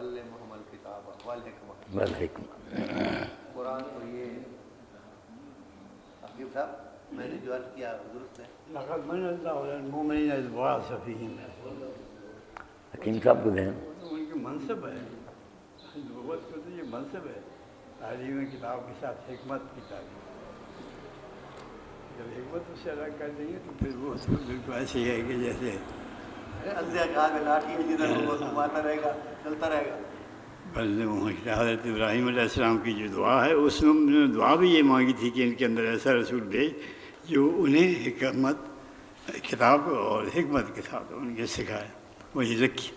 وَعَلَّمَهُمُ الْكِتَابَ وَالْحِکْمَةَ والحکمہ. قرآن تو یہ حکیم صاحب میں نے جو عرض کیا درست ہے. لقد من اللہ علی المؤمنین اذ بعث فیہم. حکیم صاحب کو دیں. ان کی منصب ہے، نبوت کو تو یہ منصب ہے، تعلیم کتاب کے ساتھ حکمت کی تعلیم. جب حکمت اس سے الگ کر دیں گے تو پھر وہ اس کو بالکل ایسے ہی ہے کہ جیسے اندھے کا میں لاٹھی ہے جدھر وہ گھماتا رہے گا، چلتا رہے گا. حضرت ابراہیم علیہ السلام کی جو دعا ہے اس میں انہوں نے دعا بھی یہ مانگی تھی کہ ان کے اندر ایسا رسول بھیج جو انہیں حکمت کتاب اور حکمت کے ساتھ ان کے سکھائے، وہی ذکی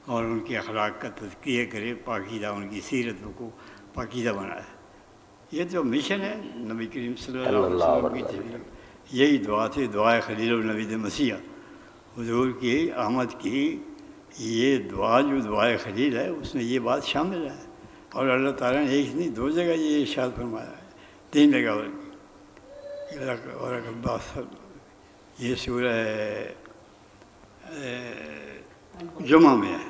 اور ان کے اخلاق کا تزکیہ کرے، پاکیزہ ان کی سیرت کو پاکیزہ بنائے. یہ جو مشن ہے نبی کریم صلی اللہ علیہ وسلم کی تھی، یہی دعا تھی، دعائے خلیل النبی مسیح حضور کی آمد کی. یہ دعا جو دعائے خلیل ہے اس میں یہ بات شامل ہے، اور اللہ تعالیٰ نے ایک نہیں دو جگہ یہ ارشاد فرمایا ہے، 3 جگہ اور یہ سورہ جمعہ میں ہے.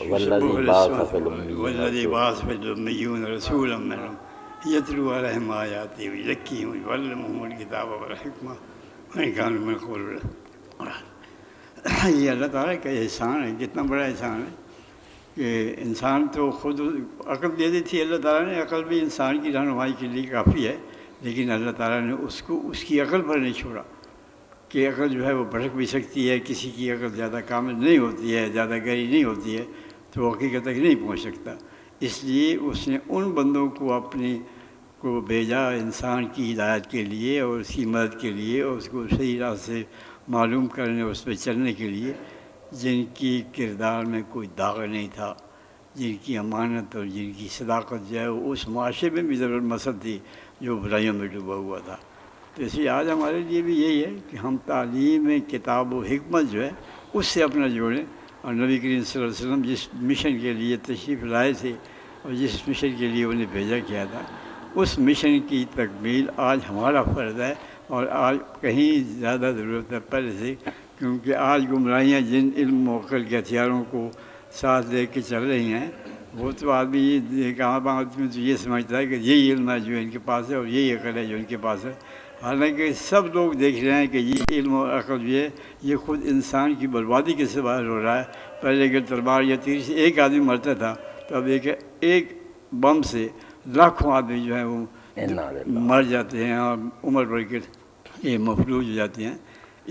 والذی بعث فی الامیین رسولا منہم یتلو علیہم آیاتہ ویزکیہم ویعلمہم الکتاب والحکمہ وإن کانوا من قبل. یہ اللہ تعالیٰ کا احسان ہے، کتنا بڑا احسان ہے کہ انسان تو خود عقل دے دی تھی اللہ تعالیٰ نے. عقل بھی انسان کی رہنمائی کے لیے کافی ہے، لیکن اللہ تعالیٰ نے اس کو اس کی عقل پر نہیں چھوڑا کہ عقل جو ہے وہ بھٹک بھی سکتی ہے. کسی کی عقل زیادہ کامل نہیں ہوتی ہے، زیادہ گہری نہیں ہوتی ہے تو وہ حقیقت تک نہیں پہنچ سکتا. اس لیے اس نے ان بندوں کو اپنے کو بھیجا انسان کی ہدایت کے لیے اور اس کی مدد کے لیے اور اس کو صحیح راہ سے معلوم کرنے، اس پہ چلنے کے لیے، جن کی کردار میں کوئی داغ نہیں تھا، جن کی امانت اور جن کی صداقت جو ہے وہ اس معاشرے میں بھی ضرور مثل تھی جو برائیوں میں ڈوبا ہوا تھا. تو اس لیے آج ہمارے لیے بھی یہی ہے کہ ہم تعلیم کتاب و حکمت جو ہے اس سے اپنا جوڑیں. اور نبی کریم صلی اللہ علیہ وسلم جس مشن کے لیے تشریف لائے تھے اور جس مشن کے لیے انہیں بھیجا کیا تھا، اس مشن کی تکمیل آج ہمارا فرض ہے. اور آج کہیں زیادہ ضرورت ہے پہلے سے، کیونکہ آج گمراہیاں جن علم و عقل کے ہتھیاروں کو ساتھ لے کے چل رہی ہیں، وہ تو آدمی کہاں آدمی تو یہ سمجھتا ہے کہ یہی علم ہے جو ان کے پاس ہے اور یہی عقل ہے جو ان کے پاس ہے. حالانکہ سب لوگ دیکھ رہے ہیں کہ یہ علم و عقل جو ہے یہ خود انسان کی بربادی کے سبب ہو رہا ہے. پہلے اگر تلوار یا تیر سے ایک آدمی مرتا تھا تو اب ایک بم سے لاکھوں آدمی جو ہیں وہ مر جاتے ہیں اور عمر بڑھ کے یہ مفلوج ہو جاتے ہیں.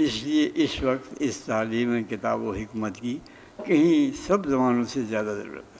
اس لیے اس وقت اس تعلیم کتاب و حکمت کی کہیں سب زمانوں سے زیادہ ضرورت ہے.